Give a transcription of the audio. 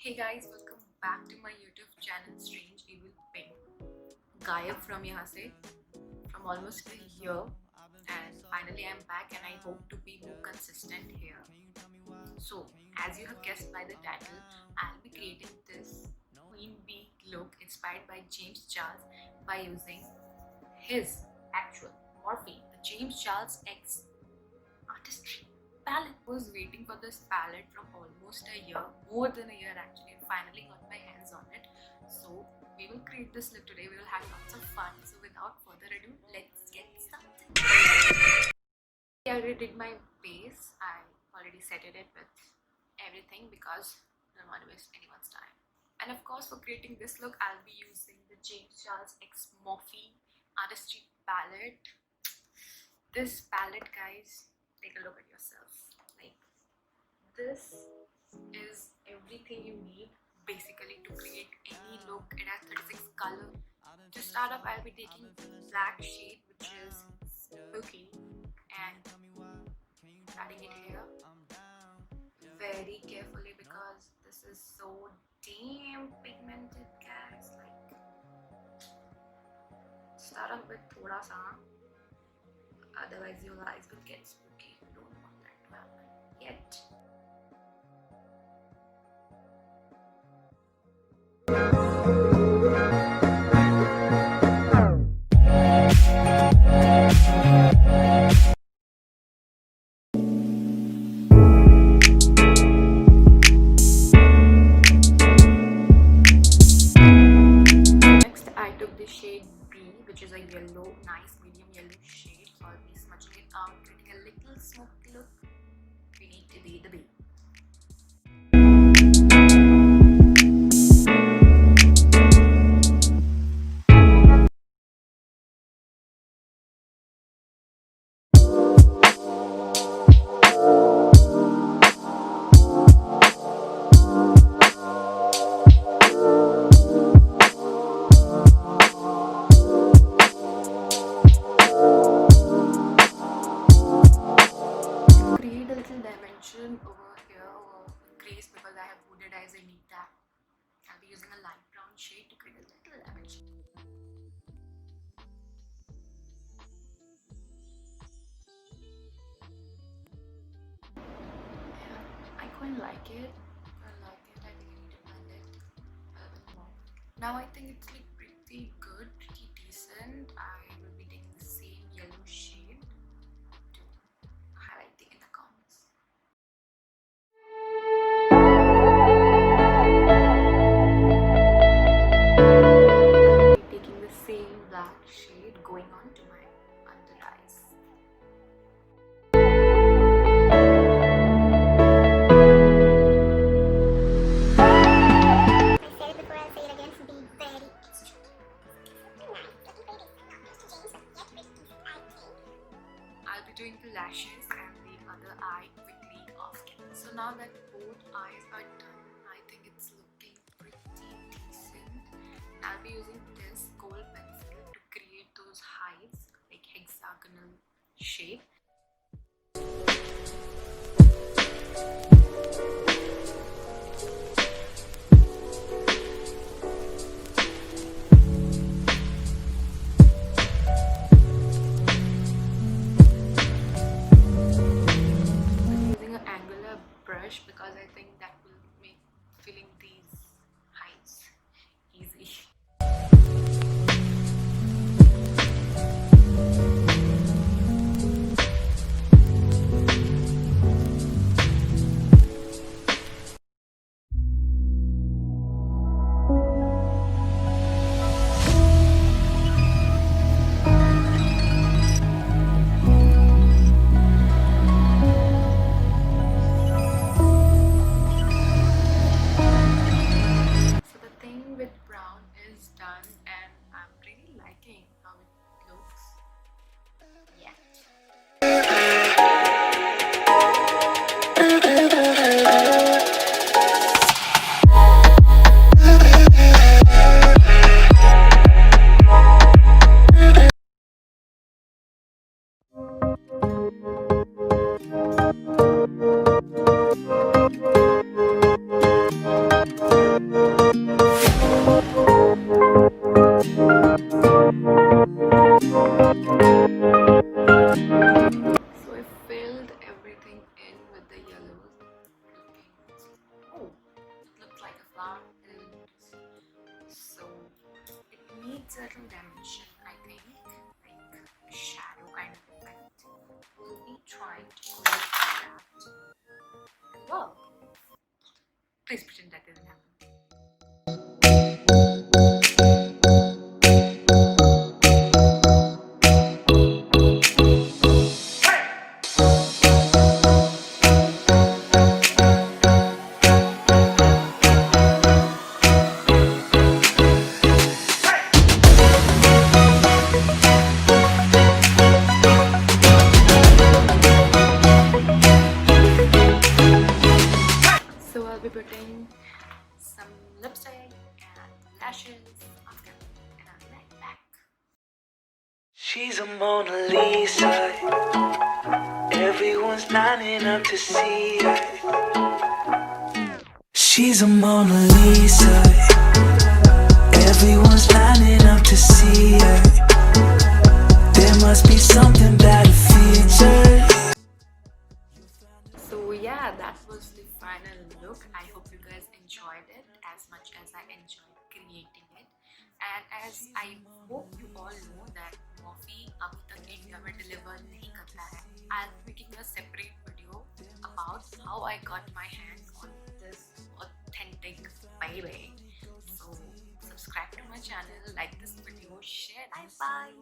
Hey guys, welcome back to my YouTube channel Strange Evil Pink. गायब from यहाँ से from almost a year, and finally I'm back and I hope to be more consistent here. So as you have guessed by the title, I'll be creating this queen bee look inspired by James Charles by using his actual morphine, the James Charles X artistry palette. I was waiting for this palette from almost a year, more than a year actually, and finally got my hands on it. So we will create this look today. We will have lots of fun. So without further ado, let's get started. I already did my base. I already set it with everything because I don't want to waste anyone's time. And of course, for creating this look, I'll be using the James Charles X Morphe Artistry palette. This palette, guys, take a look at yourself. Like, this is everything you need basically to create any look. It has 36 color. To start off, I'll be taking black shade, which is spooky, and adding it here very carefully because this is so damn pigmented, guys. Like, start off with thoda sa, otherwise your eyes will get spooky. You don't want that to happen yet. Next, I took the shade B, which is a yellow, nice medium yellow shade. So I'll be smudging it out, getting a little smoky look. We need to be the B. Over here or crease because I have hooded eyes. I need that. I'll be using a light brown shade to create a little dimension. Yeah, I quite like it. I think I need to blend it a little bit more. Now I think it's like pretty good, pretty decent. I will be taking the same yellow shade to highlight the inner corners. Taking the same black shade going on to my under eyes. I said it before, I'll say it again. Be very extra. I'll be doing the lashes and the other eye quickly after. So now that both eyes are done, I think it's looking pretty decent. I'll be using this gold pencil to create those highs, like hexagonal shape. Brush because I think that will make filling these heights easy. certain dimension, I think, like shadow kind of effect. We'll be trying to create that as well. Please pretend that didn't happen. So I'll be putting some lipstick and lashes on them, and I'll be right back. She's a Mona Lisa. Everyone's lining up to see her. She's a Mona Lisa. Everyone's lining up to see her. There must be something about her features. So yeah, that was the final look. I hope you guys enjoyed it as much as I enjoyed creating it. And as I hope you all know that Morphe अभी तक India में deliver नहीं करता है. I'll be making a separate video about how I got my hands on this authentic baby. So subscribe to my channel, like this video, share, bye bye.